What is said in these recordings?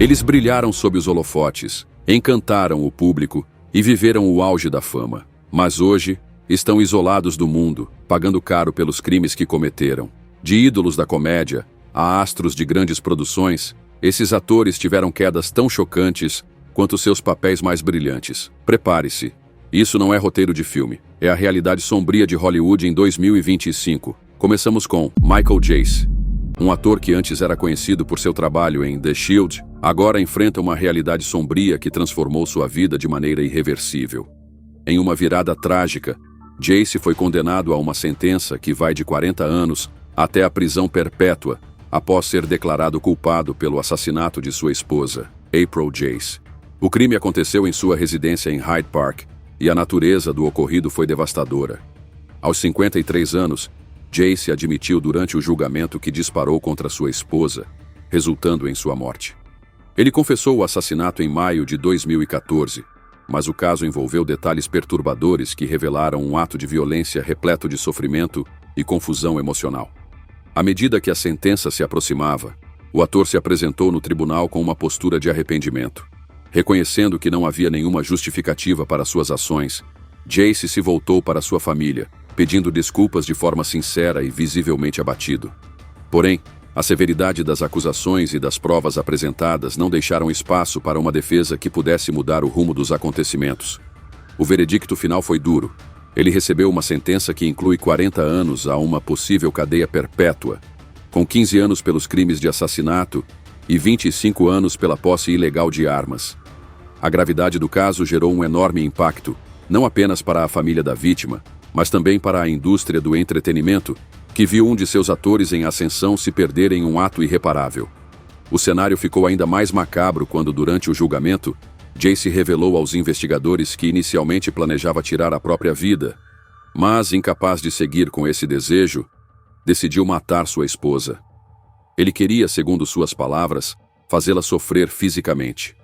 Eles brilharam sob os holofotes, encantaram o público e viveram o auge da fama. Mas hoje, estão isolados do mundo, pagando caro pelos crimes que cometeram. De ídolos da comédia a astros de grandes produções, esses atores tiveram quedas tão chocantes quanto seus papéis mais brilhantes. Prepare-se. Isso não é roteiro de filme, é a realidade sombria de Hollywood em 2025. Começamos com Michael Jace. Um ator que antes era conhecido por seu trabalho em The Shield, agora enfrenta uma realidade sombria que transformou sua vida de maneira irreversível. Em uma virada trágica, Jace foi condenado a uma sentença que vai de 40 anos até a prisão perpétua, após ser declarado culpado pelo assassinato de sua esposa, April Jace. O crime aconteceu em sua residência em Hyde Park, e a natureza do ocorrido foi devastadora. Aos 53 anos, Jace admitiu durante o julgamento que disparou contra sua esposa, resultando em sua morte. Ele confessou o assassinato em maio de 2014, mas o caso envolveu detalhes perturbadores que revelaram um ato de violência repleto de sofrimento e confusão emocional. À medida que a sentença se aproximava, o ator se apresentou no tribunal com uma postura de arrependimento. Reconhecendo que não havia nenhuma justificativa para suas ações, Jace se voltou para sua família, pedindo desculpas de forma sincera e visivelmente abatido. Porém, a severidade das acusações e das provas apresentadas não deixaram espaço para uma defesa que pudesse mudar o rumo dos acontecimentos. O veredicto final foi duro. Ele recebeu uma sentença que inclui 40 anos a uma possível cadeia perpétua, com 15 anos pelos crimes de assassinato e 25 anos pela posse ilegal de armas. A gravidade do caso gerou um enorme impacto, não apenas para a família da vítima, mas também para a indústria do entretenimento, que viu um de seus atores em ascensão se perder em um ato irreparável. O cenário ficou ainda mais macabro quando, durante o julgamento, Jace revelou aos investigadores que inicialmente planejava tirar a própria vida, mas, incapaz de seguir com esse desejo, decidiu matar sua esposa. Ele queria, segundo suas palavras, fazê-la sofrer fisicamente.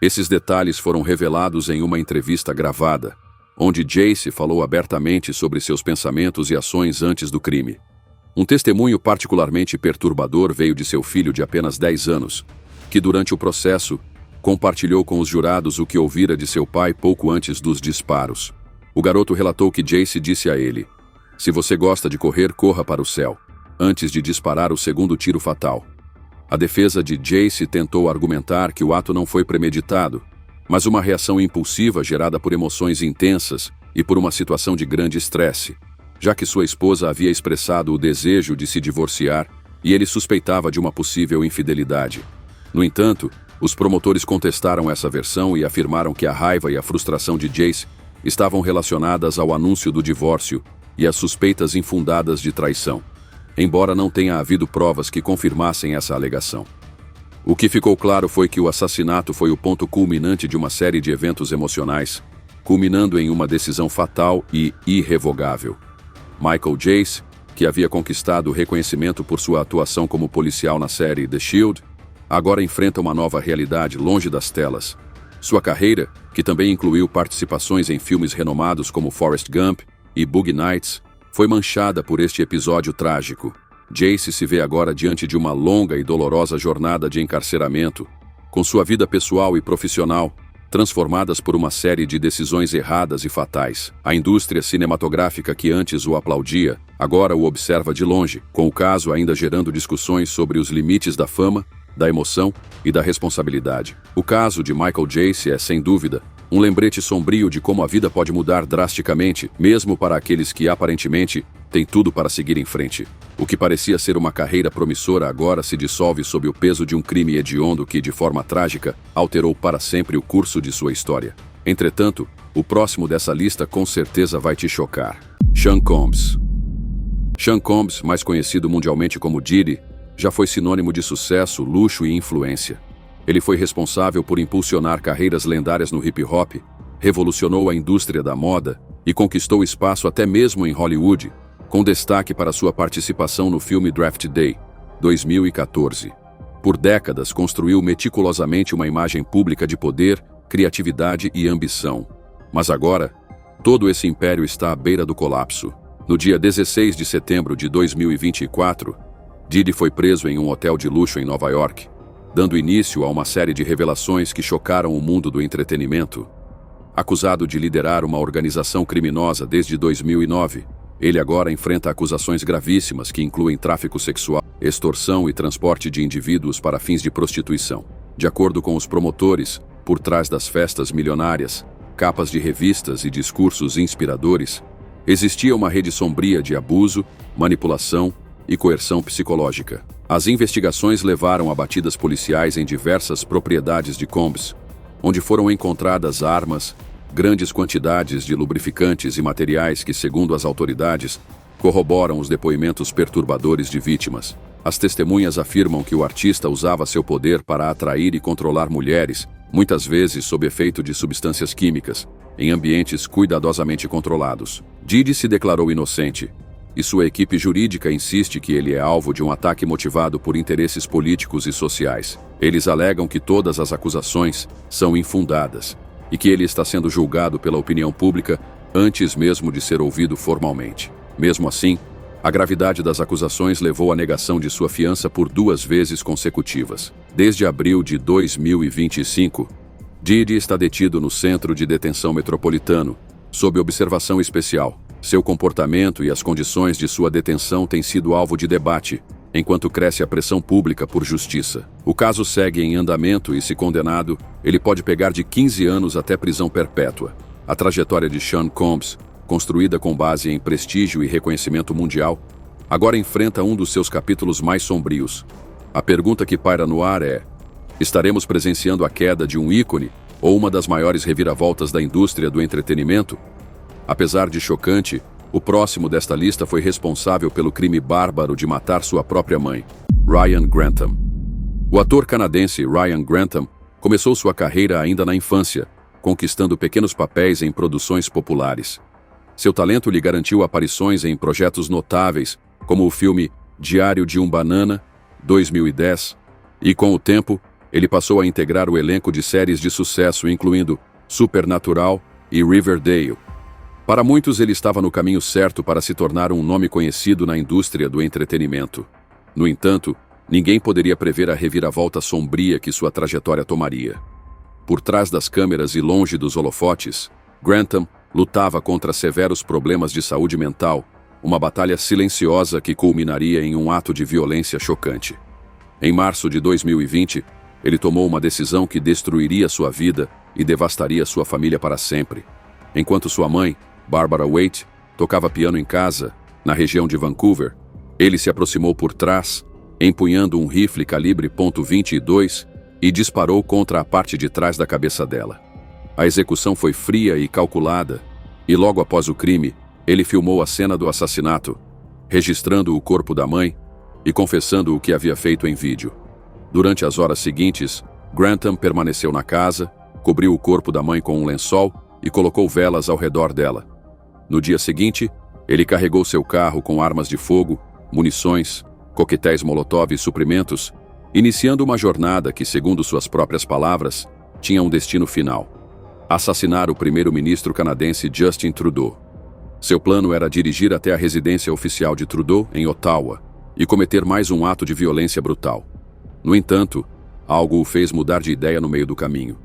Esses detalhes foram revelados em uma entrevista gravada, onde Jace falou abertamente sobre seus pensamentos e ações antes do crime. Um testemunho particularmente perturbador veio de seu filho de apenas 10 anos, que durante o processo compartilhou com os jurados o que ouvira de seu pai pouco antes dos disparos. O garoto relatou que Jace disse a ele: "Se você gosta de correr, corra para o céu", antes de disparar o segundo tiro fatal. A defesa de Jace tentou argumentar que o ato não foi premeditado, mas uma reação impulsiva gerada por emoções intensas e por uma situação de grande estresse, já que sua esposa havia expressado o desejo de se divorciar e ele suspeitava de uma possível infidelidade. No entanto, os promotores contestaram essa versão e afirmaram que a raiva e a frustração de Jace estavam relacionadas ao anúncio do divórcio e às suspeitas infundadas de traição, embora não tenha havido provas que confirmassem essa alegação. O que ficou claro foi que o assassinato foi o ponto culminante de uma série de eventos emocionais, culminando em uma decisão fatal e irrevogável. Michael Jace, que havia conquistado reconhecimento por sua atuação como policial na série The Shield, agora enfrenta uma nova realidade longe das telas. Sua carreira, que também incluiu participações em filmes renomados como Forrest Gump e Boogie Nights, foi manchada por este episódio trágico. Jace se vê agora diante de uma longa e dolorosa jornada de encarceramento, com sua vida pessoal e profissional transformadas por uma série de decisões erradas e fatais. A indústria cinematográfica que antes o aplaudia, agora o observa de longe, com o caso ainda gerando discussões sobre os limites da fama, da emoção e da responsabilidade. O caso de Michael Jace é, sem dúvida, um lembrete sombrio de como a vida pode mudar drasticamente, mesmo para aqueles que aparentemente têm tudo para seguir em frente. O que parecia ser uma carreira promissora agora se dissolve sob o peso de um crime hediondo que, de forma trágica, alterou para sempre o curso de sua história. Entretanto, o próximo dessa lista com certeza vai te chocar. Sean Combs. Sean Combs, mais conhecido mundialmente como Diddy, já foi sinônimo de sucesso, luxo e influência. Ele foi responsável por impulsionar carreiras lendárias no hip-hop, revolucionou a indústria da moda e conquistou espaço até mesmo em Hollywood, com destaque para sua participação no filme Draft Day, 2014. Por décadas, construiu meticulosamente uma imagem pública de poder, criatividade e ambição. Mas agora, todo esse império está à beira do colapso. No dia 16 de setembro de 2024, Diddy foi preso em um hotel de luxo em Nova York. dando início a uma série de revelações que chocaram o mundo do entretenimento. Acusado de liderar uma organização criminosa desde 2009, ele agora enfrenta acusações gravíssimas que incluem tráfico sexual, extorsão e transporte de indivíduos para fins de prostituição. De acordo com os promotores, por trás das festas milionárias, capas de revistas e discursos inspiradores, existia uma rede sombria de abuso, manipulação e coerção psicológica. As investigações levaram a batidas policiais em diversas propriedades de Combs, onde foram encontradas armas, grandes quantidades de lubrificantes e materiais que, segundo as autoridades, corroboram os depoimentos perturbadores de vítimas. As testemunhas afirmam que o artista usava seu poder para atrair e controlar mulheres, muitas vezes sob efeito de substâncias químicas, em ambientes cuidadosamente controlados. Diddy se declarou inocente, e sua equipe jurídica insiste que ele é alvo de um ataque motivado por interesses políticos e sociais. Eles alegam que todas as acusações são infundadas e que ele está sendo julgado pela opinião pública antes mesmo de ser ouvido formalmente. Mesmo assim, a gravidade das acusações levou à negação de sua fiança por 2 vezes consecutivas. Desde abril de 2025, Diddy está detido no Centro de Detenção Metropolitano, sob observação especial. Seu comportamento e as condições de sua detenção têm sido alvo de debate, enquanto cresce a pressão pública por justiça. O caso segue em andamento e, se condenado, ele pode pegar de 15 anos até prisão perpétua. A trajetória de Sean Combs, construída com base em prestígio e reconhecimento mundial, agora enfrenta um dos seus capítulos mais sombrios. A pergunta que paira no ar é: estaremos presenciando a queda de um ícone ou uma das maiores reviravoltas da indústria do entretenimento? Apesar de chocante, o próximo desta lista foi responsável pelo crime bárbaro de matar sua própria mãe, Ryan Grantham. O ator canadense Ryan Grantham começou sua carreira ainda na infância, conquistando pequenos papéis em produções populares. Seu talento lhe garantiu aparições em projetos notáveis, como o filme Diário de um Banana, 2010, e com o tempo, ele passou a integrar o elenco de séries de sucesso, incluindo Supernatural e Riverdale. Para muitos, ele estava no caminho certo para se tornar um nome conhecido na indústria do entretenimento. No entanto, ninguém poderia prever a reviravolta sombria que sua trajetória tomaria. Por trás das câmeras e longe dos holofotes, Grantham lutava contra severos problemas de saúde mental, uma batalha silenciosa que culminaria em um ato de violência chocante. Em março de 2020, ele tomou uma decisão que destruiria sua vida e devastaria sua família para sempre. Enquanto sua mãe, Barbara Waite, tocava piano em casa, na região de Vancouver, ele se aproximou por trás, empunhando um rifle calibre .22 e disparou contra a parte de trás da cabeça dela. A execução foi fria e calculada, e logo após o crime, ele filmou a cena do assassinato, registrando o corpo da mãe e confessando o que havia feito em vídeo. Durante as horas seguintes, Grantham permaneceu na casa, cobriu o corpo da mãe com um lençol e colocou velas ao redor dela. No dia seguinte, ele carregou seu carro com armas de fogo, munições, coquetéis Molotov e suprimentos, iniciando uma jornada que, segundo suas próprias palavras, tinha um destino final: assassinar o primeiro-ministro canadense Justin Trudeau. Seu plano era dirigir até a residência oficial de Trudeau, em Ottawa, e cometer mais um ato de violência brutal. No entanto, algo o fez mudar de ideia no meio do caminho.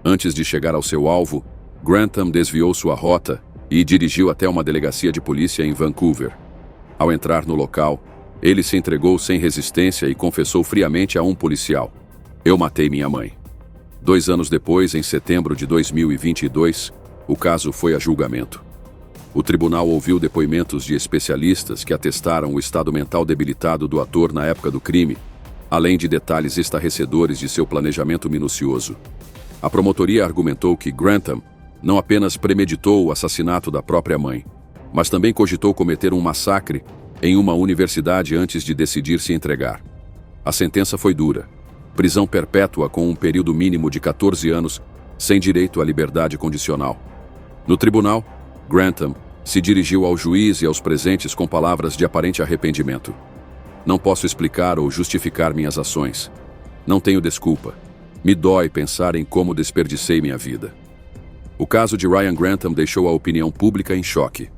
Antes de chegar ao seu alvo, Grantham desviou sua rota e dirigiu até uma delegacia de polícia em Vancouver. Ao entrar no local, ele se entregou sem resistência e confessou friamente a um policial: "Eu matei minha mãe." 2 anos depois, em setembro de 2022, o caso foi a julgamento. O tribunal ouviu depoimentos de especialistas que atestaram o estado mental debilitado do ator na época do crime, além de detalhes estarrecedores de seu planejamento minucioso. A promotoria argumentou que Grantham não apenas premeditou o assassinato da própria mãe, mas também cogitou cometer um massacre em uma universidade antes de decidir se entregar. A sentença foi dura: prisão perpétua com um período mínimo de 14 anos, sem direito à liberdade condicional. No tribunal, Grantham se dirigiu ao juiz e aos presentes com palavras de aparente arrependimento: "Não posso explicar ou justificar minhas ações. Não tenho desculpa. Me dói pensar em como desperdicei minha vida." O caso de Ryan Grantham deixou a opinião pública em choque.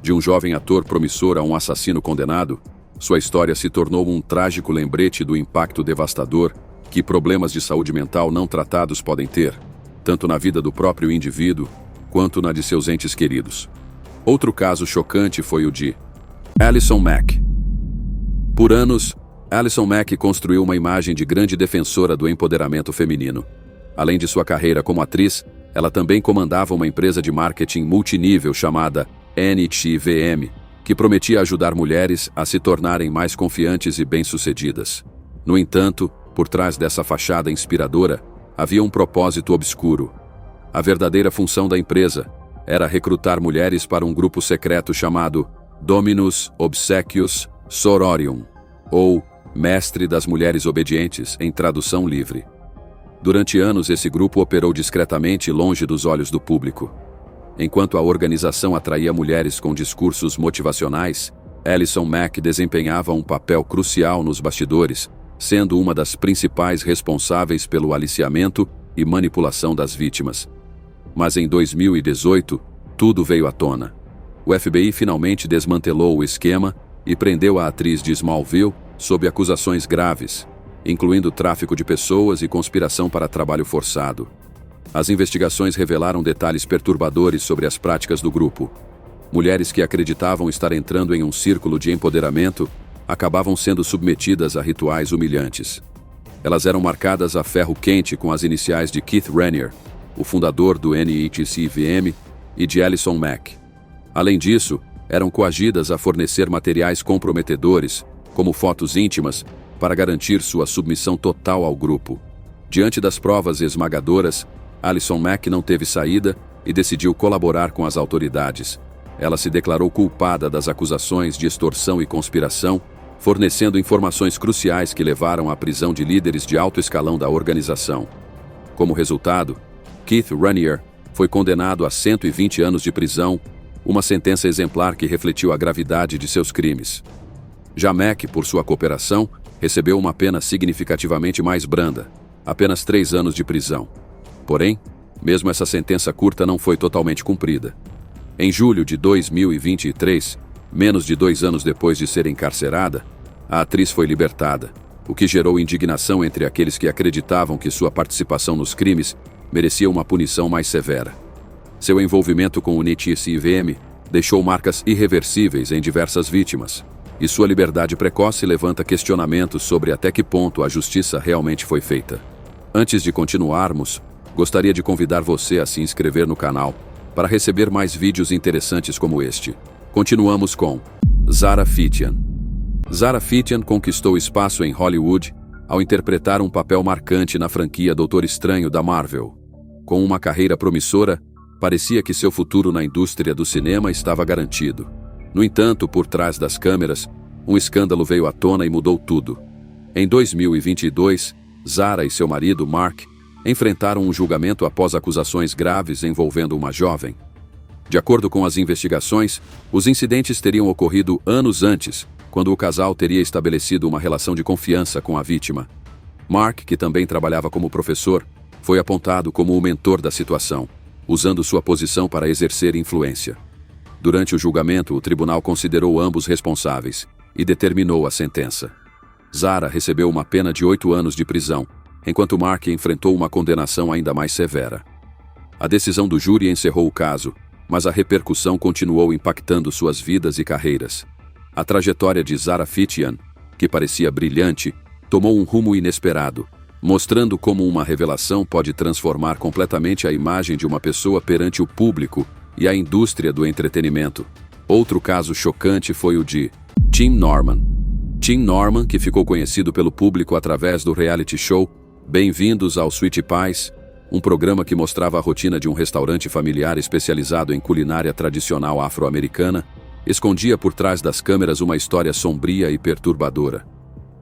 De um jovem ator promissor a um assassino condenado, sua história se tornou um trágico lembrete do impacto devastador que problemas de saúde mental não tratados podem ter, tanto na vida do próprio indivíduo, quanto na de seus entes queridos. Outro caso chocante foi o de Alison Mack. Por anos, Alison Mack construiu uma imagem de grande defensora do empoderamento feminino. Além de sua carreira como atriz, ela também comandava uma empresa de marketing multinível chamada NXIVM, que prometia ajudar mulheres a se tornarem mais confiantes e bem-sucedidas. No entanto, por trás dessa fachada inspiradora, havia um propósito obscuro. A verdadeira função da empresa era recrutar mulheres para um grupo secreto chamado Dominus Obsequius Sororium, ou Mestre das Mulheres Obedientes, em tradução livre. Durante anos, esse grupo operou discretamente longe dos olhos do público. Enquanto a organização atraía mulheres com discursos motivacionais, Alison Mack desempenhava um papel crucial nos bastidores, sendo uma das principais responsáveis pelo aliciamento e manipulação das vítimas. Mas em 2018, tudo veio à tona. O FBI finalmente desmantelou o esquema e prendeu a atriz de Smallville sob acusações graves, incluindo tráfico de pessoas e conspiração para trabalho forçado. As investigações revelaram detalhes perturbadores sobre as práticas do grupo. Mulheres que acreditavam estar entrando em um círculo de empoderamento acabavam sendo submetidas a rituais humilhantes. Elas eram marcadas a ferro quente com as iniciais de Keith Raniere, o fundador do NXIVM, e de Alison Mack. Além disso, eram coagidas a fornecer materiais comprometedores, como fotos íntimas, para garantir sua submissão total ao grupo. Diante das provas esmagadoras, Alison Mack não teve saída e decidiu colaborar com as autoridades. Ela se declarou culpada das acusações de extorsão e conspiração, fornecendo informações cruciais que levaram à prisão de líderes de alto escalão da organização. Como resultado, Keith Raniere foi condenado a 120 anos de prisão, uma sentença exemplar que refletiu a gravidade de seus crimes. Já Mack, por sua cooperação, recebeu uma pena significativamente mais branda, apenas 3 anos de prisão. Porém, mesmo essa sentença curta não foi totalmente cumprida. Em julho de 2023, menos de 2 anos depois de ser encarcerada, a atriz foi libertada, o que gerou indignação entre aqueles que acreditavam que sua participação nos crimes merecia uma punição mais severa. Seu envolvimento com o NXIVM deixou marcas irreversíveis em diversas vítimas, e sua liberdade precoce levanta questionamentos sobre até que ponto a justiça realmente foi feita. Antes de continuarmos, gostaria de convidar você a se inscrever no canal para receber mais vídeos interessantes como este. Continuamos com Zara Fitian. Zara Fitian conquistou espaço em Hollywood ao interpretar um papel marcante na franquia Doutor Estranho da Marvel. Com uma carreira promissora, parecia que seu futuro na indústria do cinema estava garantido. No entanto, por trás das câmeras, um escândalo veio à tona e mudou tudo. Em 2022, Zara e seu marido, Mark, enfrentaram um julgamento após acusações graves envolvendo uma jovem. De acordo com as investigações, os incidentes teriam ocorrido anos antes, quando o casal teria estabelecido uma relação de confiança com a vítima. Mark, que também trabalhava como professor, foi apontado como o mentor da situação, usando sua posição para exercer influência. Durante o julgamento, o tribunal considerou ambos responsáveis e determinou a sentença. Zara recebeu uma pena de 8 anos de prisão, enquanto Mark enfrentou uma condenação ainda mais severa. A decisão do júri encerrou o caso, mas a repercussão continuou impactando suas vidas e carreiras. A trajetória de Zara Fitian, que parecia brilhante, tomou um rumo inesperado, mostrando como uma revelação pode transformar completamente a imagem de uma pessoa perante o público e a indústria do entretenimento. Outro caso chocante foi o de Tim Norman. Tim Norman, que ficou conhecido pelo público através do reality show Bem-vindos ao Sweet Pies, um programa que mostrava a rotina de um restaurante familiar especializado em culinária tradicional afro-americana, escondia por trás das câmeras uma história sombria e perturbadora.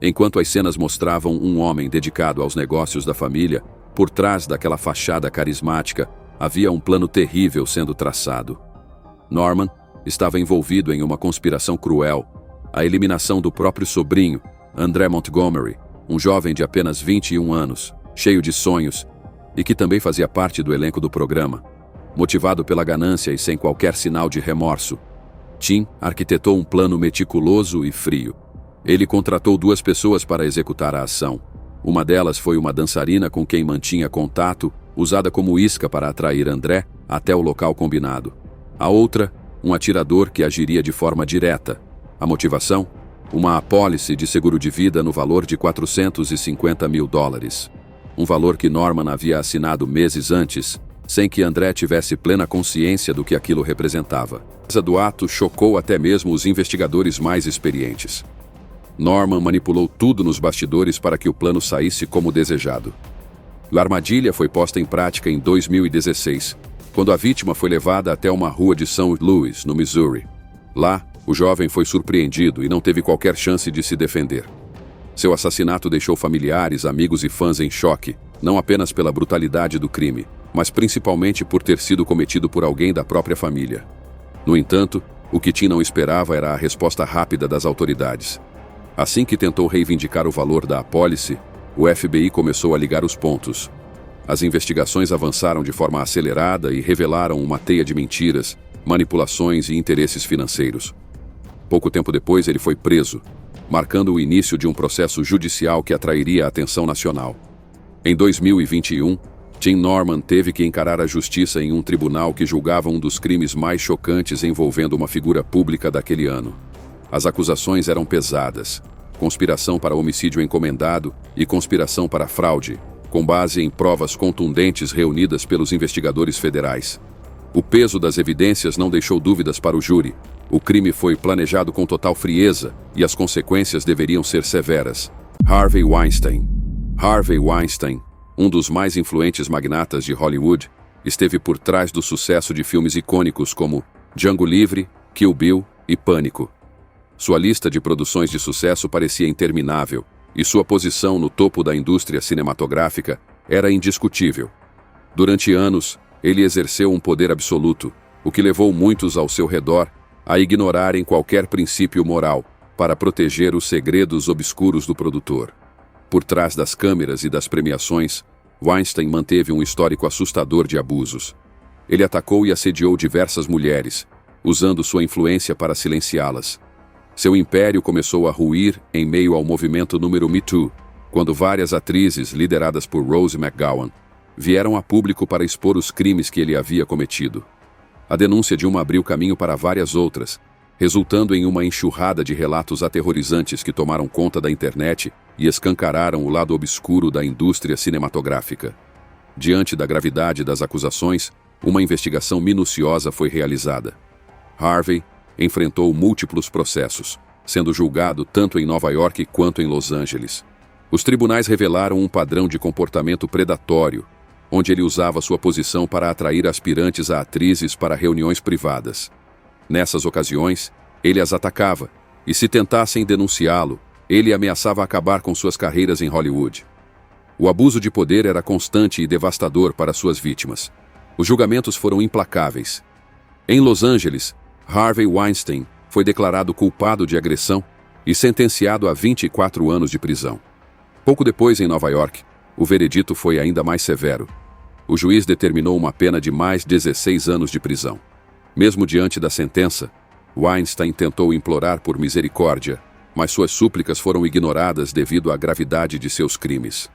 Enquanto as cenas mostravam um homem dedicado aos negócios da família, por trás daquela fachada carismática, havia um plano terrível sendo traçado. Norman estava envolvido em uma conspiração cruel, a eliminação do próprio sobrinho, André Montgomery, um jovem de apenas 21 anos, cheio de sonhos, e que também fazia parte do elenco do programa. Motivado pela ganância e sem qualquer sinal de remorso, Tim arquitetou um plano meticuloso e frio. Ele contratou 2 pessoas para executar a ação. Uma delas foi uma dançarina com quem mantinha contato, usada como isca para atrair André até o local combinado. A outra, um atirador que agiria de forma direta. A motivação? Uma apólice de seguro de vida no valor de $450 mil. Um valor que Norman havia assinado meses antes, sem que André tivesse plena consciência do que aquilo representava. A beleza do ato chocou até mesmo os investigadores mais experientes. Norman manipulou tudo nos bastidores para que o plano saísse como desejado. A armadilha foi posta em prática em 2016, quando a vítima foi levada até uma rua de St. Louis, no Missouri. Lá, o jovem foi surpreendido e não teve qualquer chance de se defender. Seu assassinato deixou familiares, amigos e fãs em choque, não apenas pela brutalidade do crime, mas principalmente por ter sido cometido por alguém da própria família. No entanto, o que Tim não esperava era a resposta rápida das autoridades. Assim que tentou reivindicar o valor da apólice, o FBI começou a ligar os pontos. As investigações avançaram de forma acelerada e revelaram uma teia de mentiras, manipulações e interesses financeiros. Pouco tempo depois, ele foi preso, marcando o início de um processo judicial que atrairia a atenção nacional. Em 2021, Tim Norman teve que encarar a justiça em um tribunal que julgava um dos crimes mais chocantes envolvendo uma figura pública daquele ano. As acusações eram pesadas: conspiração para homicídio encomendado e conspiração para fraude, com base em provas contundentes reunidas pelos investigadores federais. O peso das evidências não deixou dúvidas para o júri. O crime foi planejado com total frieza e as consequências deveriam ser severas. Harvey Weinstein. Harvey Weinstein, um dos mais influentes magnatas de Hollywood, esteve por trás do sucesso de filmes icônicos como Django Livre, Kill Bill e Pânico. Sua lista de produções de sucesso parecia interminável, e sua posição no topo da indústria cinematográfica era indiscutível. Durante anos, ele exerceu um poder absoluto, o que levou muitos ao seu redor a ignorarem qualquer princípio moral para proteger os segredos obscuros do produtor. Por trás das câmeras e das premiações, Weinstein manteve um histórico assustador de abusos. Ele atacou e assediou diversas mulheres, usando sua influência para silenciá-las. Seu império começou a ruir em meio ao movimento número Me Too, quando várias atrizes, lideradas por Rose McGowan, vieram a público para expor os crimes que ele havia cometido. A denúncia de uma abriu caminho para várias outras, resultando em uma enxurrada de relatos aterrorizantes que tomaram conta da internet e escancararam o lado obscuro da indústria cinematográfica. Diante da gravidade das acusações, uma investigação minuciosa foi realizada. Harvey enfrentou múltiplos processos, sendo julgado tanto em Nova York quanto em Los Angeles. Os tribunais revelaram um padrão de comportamento predatório, onde ele usava sua posição para atrair aspirantes a atrizes para reuniões privadas. Nessas ocasiões, ele as atacava, e se tentassem denunciá-lo, ele ameaçava acabar com suas carreiras em Hollywood. O abuso de poder era constante e devastador para suas vítimas. Os julgamentos foram implacáveis. Em Los Angeles, Harvey Weinstein foi declarado culpado de agressão e sentenciado a 24 anos de prisão. Pouco depois, em Nova York, o veredito foi ainda mais severo. O juiz determinou uma pena de mais 16 anos de prisão. Mesmo diante da sentença, Weinstein tentou implorar por misericórdia, mas suas súplicas foram ignoradas devido à gravidade de seus crimes.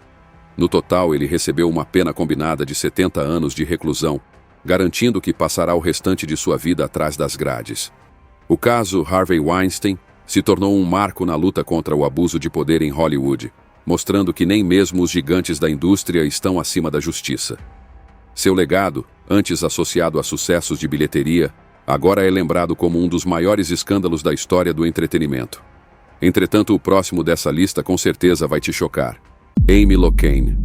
No total, ele recebeu uma pena combinada de 70 anos de reclusão, garantindo que passará o restante de sua vida atrás das grades. O caso Harvey Weinstein se tornou um marco na luta contra o abuso de poder em Hollywood, mostrando que nem mesmo os gigantes da indústria estão acima da justiça. Seu legado, antes associado a sucessos de bilheteria, agora é lembrado como um dos maiores escândalos da história do entretenimento. Entretanto, o próximo dessa lista com certeza vai te chocar. Amy Locane.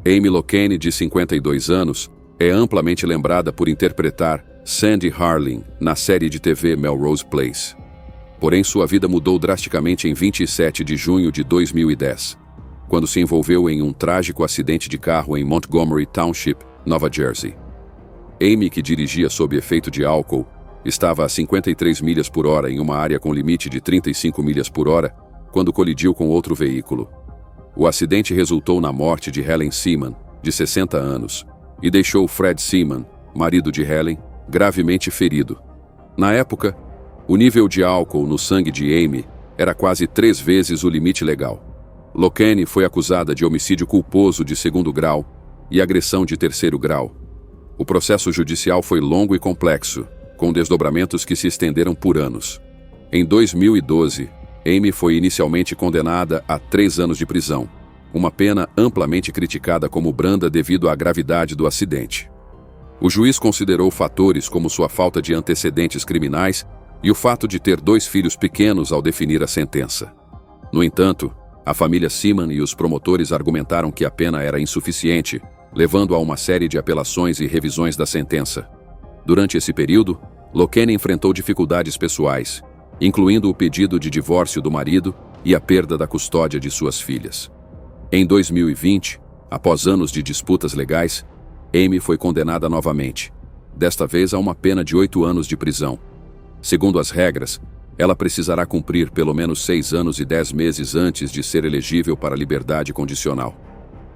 Amy Locane, de 52 anos, é amplamente lembrada por interpretar Sandy Harling na série de TV Melrose Place. Porém, sua vida mudou drasticamente em 27 de junho de 2010, quando se envolveu em um trágico acidente de carro em Montgomery Township, Nova Jersey. Amy, que dirigia sob efeito de álcool, estava a 53 milhas por hora em uma área com limite de 35 milhas por hora, quando colidiu com outro veículo. O acidente resultou na morte de Helen Seaman, de 60 anos, e deixou Fred Seaman, marido de Helen, gravemente ferido. Na época, o nível de álcool no sangue de Amy era quase 3 vezes o limite legal. Locane foi acusada de homicídio culposo de 2º grau e agressão de 3º grau. O processo judicial foi longo e complexo, com desdobramentos que se estenderam por anos. Em 2012, Amy foi inicialmente condenada a 3 anos de prisão, uma pena amplamente criticada como branda devido à gravidade do acidente. O juiz considerou fatores como sua falta de antecedentes criminais e o fato de ter 2 filhos pequenos ao definir a sentença. No entanto, a família Seaman e os promotores argumentaram que a pena era insuficiente, levando a uma série de apelações e revisões da sentença. Durante esse período, Locane enfrentou dificuldades pessoais, incluindo o pedido de divórcio do marido e a perda da custódia de suas filhas. Em 2020, após anos de disputas legais, Amy foi condenada novamente, desta vez a uma pena de 8 anos de prisão. Segundo as regras, ela precisará cumprir pelo menos 6 anos e 10 meses antes de ser elegível para liberdade condicional.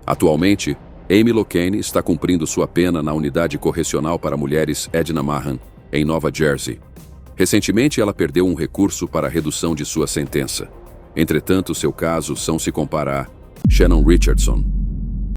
Atualmente, Amy Locane está cumprindo sua pena na unidade correcional para mulheres Edna Mahan, em Nova Jersey. Recentemente, ela perdeu um recurso para a redução de sua sentença. Entretanto, seu caso são se compara a Shannon Richardson,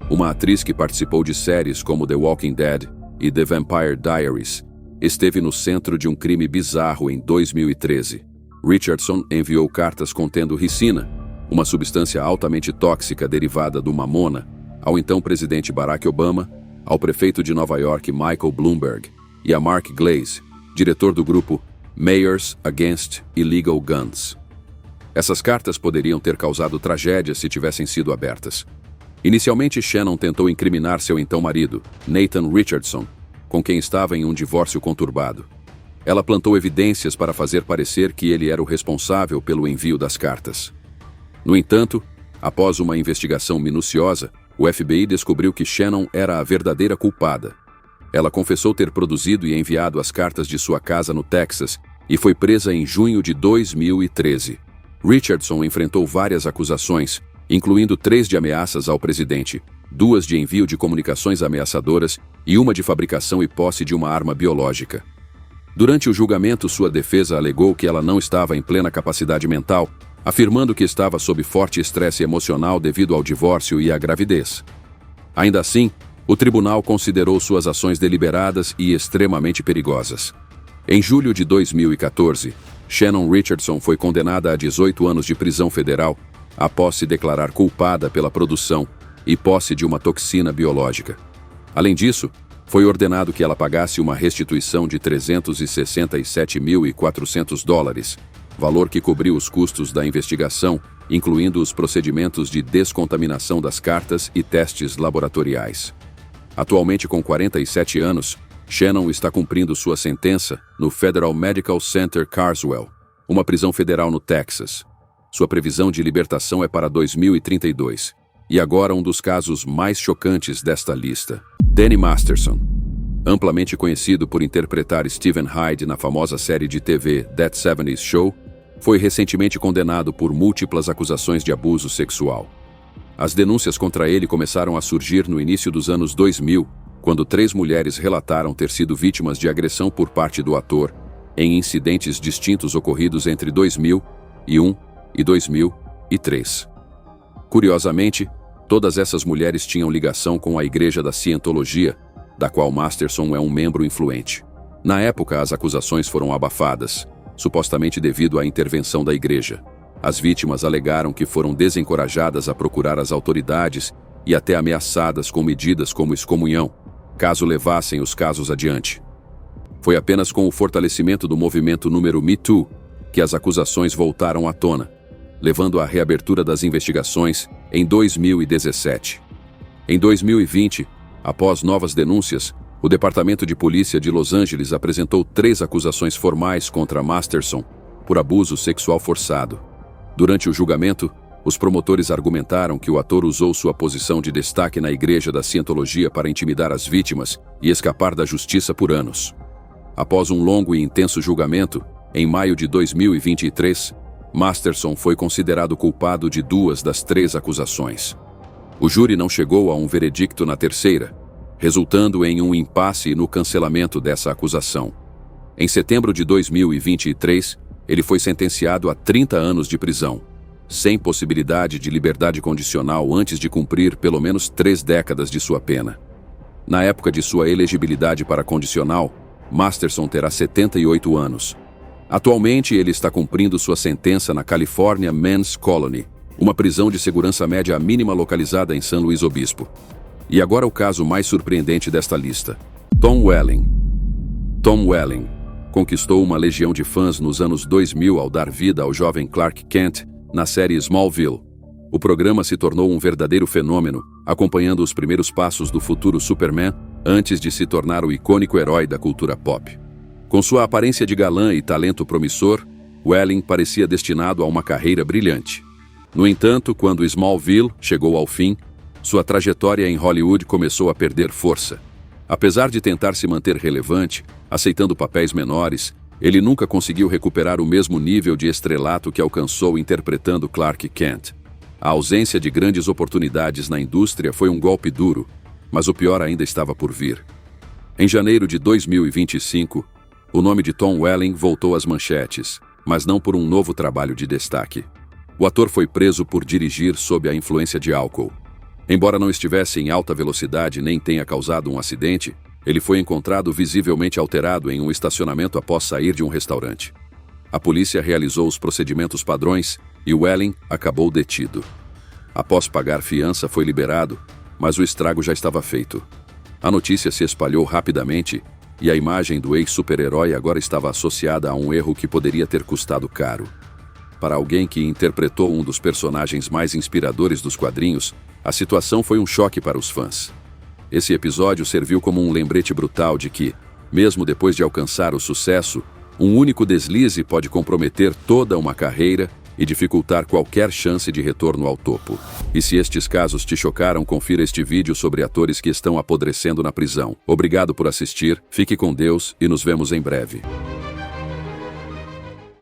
uma atriz que participou de séries como The Walking Dead e The Vampire Diaries, esteve no centro de um crime bizarro em 2013. Richardson enviou cartas contendo ricina, uma substância altamente tóxica derivada do mamona, ao então presidente Barack Obama, ao prefeito de Nova York Michael Bloomberg e a Mark Glaze, diretor do grupo Mayors Against Illegal Guns. Essas cartas poderiam ter causado tragédias se tivessem sido abertas. Inicialmente, Shannon tentou incriminar seu então marido, Nathan Richardson, com quem estava em um divórcio conturbado. Ela plantou evidências para fazer parecer que ele era o responsável pelo envio das cartas. No entanto, após uma investigação minuciosa, o FBI descobriu que Shannon era a verdadeira culpada. Ela confessou ter produzido e enviado as cartas de sua casa no Texas e foi presa em junho de 2013. Richardson enfrentou várias acusações, incluindo 3 de ameaças ao presidente, 2 de envio de comunicações ameaçadoras e 1 de fabricação e posse de uma arma biológica. Durante o julgamento, sua defesa alegou que ela não estava em plena capacidade mental, afirmando que estava sob forte estresse emocional devido ao divórcio e à gravidez. Ainda assim, o tribunal considerou suas ações deliberadas e extremamente perigosas. Em julho de 2014, Shannon Richardson foi condenada a 18 anos de prisão federal após se declarar culpada pela produção e posse de uma toxina biológica. Além disso, foi ordenado que ela pagasse uma restituição de $367.400, valor que cobriu os custos da investigação, incluindo os procedimentos de descontaminação das cartas e testes laboratoriais. Atualmente com 47 anos, Shannon está cumprindo sua sentença no Federal Medical Center Carswell, uma prisão federal no Texas. Sua previsão de libertação é para 2032. E agora um dos casos mais chocantes desta lista. Danny Masterson, amplamente conhecido por interpretar Steven Hyde na famosa série de TV That 70's Show, foi recentemente condenado por múltiplas acusações de abuso sexual. As denúncias contra ele começaram a surgir no início dos anos 2000, quando 3 mulheres relataram ter sido vítimas de agressão por parte do ator em incidentes distintos ocorridos entre 2001 e 2003. Curiosamente, todas essas mulheres tinham ligação com a Igreja da Cientologia, da qual Masterson é um membro influente. Na época, as acusações foram abafadas, supostamente devido à intervenção da Igreja. As vítimas alegaram que foram desencorajadas a procurar as autoridades e até ameaçadas com medidas como excomunhão, caso levassem os casos adiante. Foi apenas com o fortalecimento do movimento número Me Too que as acusações voltaram à tona, levando à reabertura das investigações em 2017. Em 2020, após novas denúncias, o Departamento de Polícia de Los Angeles apresentou 3 acusações formais contra Masterson por abuso sexual forçado. Durante o julgamento, os promotores argumentaram que o ator usou sua posição de destaque na Igreja da Cientologia para intimidar as vítimas e escapar da justiça por anos. Após um longo e intenso julgamento, em maio de 2023, Masterson foi considerado culpado de 2 das 3 acusações. O júri não chegou a um veredicto na terceira, resultando em um impasse no cancelamento dessa acusação. Em setembro de 2023, ele foi sentenciado a 30 anos de prisão. sem possibilidade de liberdade condicional antes de cumprir pelo menos 3 décadas de sua pena. Na época de sua elegibilidade para condicional, Masterson terá 78 anos. Atualmente, ele está cumprindo sua sentença na California Men's Colony, uma prisão de segurança média mínima localizada em São Luís Obispo. E agora o caso mais surpreendente desta lista. Tom Welling. Tom Welling conquistou uma legião de fãs nos anos 2000 ao dar vida ao jovem Clark Kent na série Smallville. O programa se tornou um verdadeiro fenômeno, acompanhando os primeiros passos do futuro Superman antes de se tornar o icônico herói da cultura pop. Com sua aparência de galã e talento promissor, Welling parecia destinado a uma carreira brilhante. No entanto, quando Smallville chegou ao fim, sua trajetória em Hollywood começou a perder força. Apesar de tentar se manter relevante, aceitando papéis menores, ele nunca conseguiu recuperar o mesmo nível de estrelato que alcançou interpretando Clark Kent. A ausência de grandes oportunidades na indústria foi um golpe duro, mas o pior ainda estava por vir. Em janeiro de 2025, o nome de Tom Welling voltou às manchetes, mas não por um novo trabalho de destaque. O ator foi preso por dirigir sob a influência de álcool. Embora não estivesse em alta velocidade nem tenha causado um acidente, ele foi encontrado visivelmente alterado em um estacionamento após sair de um restaurante. A polícia realizou os procedimentos padrões e Welling acabou detido. Após pagar fiança, foi liberado, mas o estrago já estava feito. A notícia se espalhou rapidamente e a imagem do ex-super-herói agora estava associada a um erro que poderia ter custado caro. Para alguém que interpretou um dos personagens mais inspiradores dos quadrinhos, a situação foi um choque para os fãs. Esse episódio serviu como um lembrete brutal de que, mesmo depois de alcançar o sucesso, um único deslize pode comprometer toda uma carreira e dificultar qualquer chance de retorno ao topo. E se estes casos te chocaram, confira este vídeo sobre atores que estão apodrecendo na prisão. Obrigado por assistir, fique com Deus e nos vemos em breve.